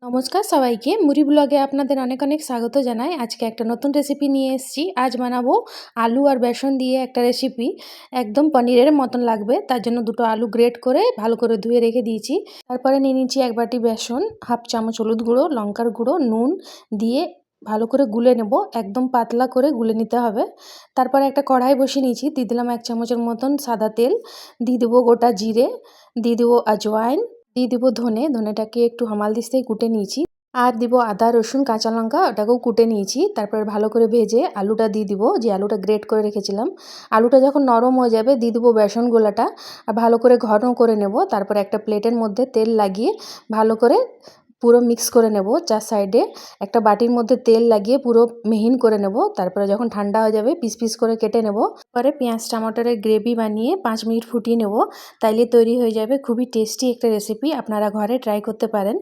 নমস্কার সবাইকে, মুড়ি ব্লগে আপনাদের অনেক অনেক স্বাগত জানাই। আজকে একটা নতুন রেসিপি নিয়ে এসেছি। আজ বানাবো আলু আর বেসন দিয়ে একটা রেসিপি, একদম পনিরের মতন লাগবে। তার জন্য দুটো আলু গ্রেট করে ভালো করে ধুয়ে রেখে দিয়েছি। তারপরে নিয়ে নিচ্ছি এক বাটি বেসন, হাফ চামচ হলুদ গুঁড়ো, লঙ্কার গুঁড়ো, নুন দিয়ে ভালো করে গুলে নেব। একদম পাতলা করে গুলে নিতে হবে। তারপরে একটা কড়াই বসিয়ে নিয়েছি, দিয়ে দিলাম 1 চামচের মতন সাদা তেল, দিয়ে দেবো গোটা জিরে, দিয়ে দেবো আজওয়াইন, দিয়ে দেবো ধনেটাকে একটু হামালদিস্তায় কুটে নিয়েছি, আর দিব আদা রসুন কাঁচা লঙ্কা, ওটাকেও কুটে নিয়েছি। তারপর ভালো করে ভেজে আলুটা দিয়ে দিব, যে আলুটা গ্রেট করে রেখেছিলাম। আলুটা যখন নরম হয়ে যাবে দিয়ে দেবো বেসন গোলাটা, আর ভালো করে ঘন করে নেব। তারপর একটা প্লেটের মধ্যে তেল লাগিয়ে ভালো করে পুরো মিক্স করে নেব। চার সাইডে একটা বাটির মধ্যে তেল লাগিয়ে পুরো মিহিন করে নেব। তারপরে যখন ঠান্ডা হয়ে যাবে পিস পিস করে কেটে নেব। পরে পেঁয়াজ টমাটোরের গ্রেভি বানিয়ে 5 মিনিট ফুটিয়ে নেব। তাইলে তৈরি হয়ে যাবে খুবই টেস্টি একটা রেসিপি। আপনারা ঘরে ট্রাই করতে পারেন।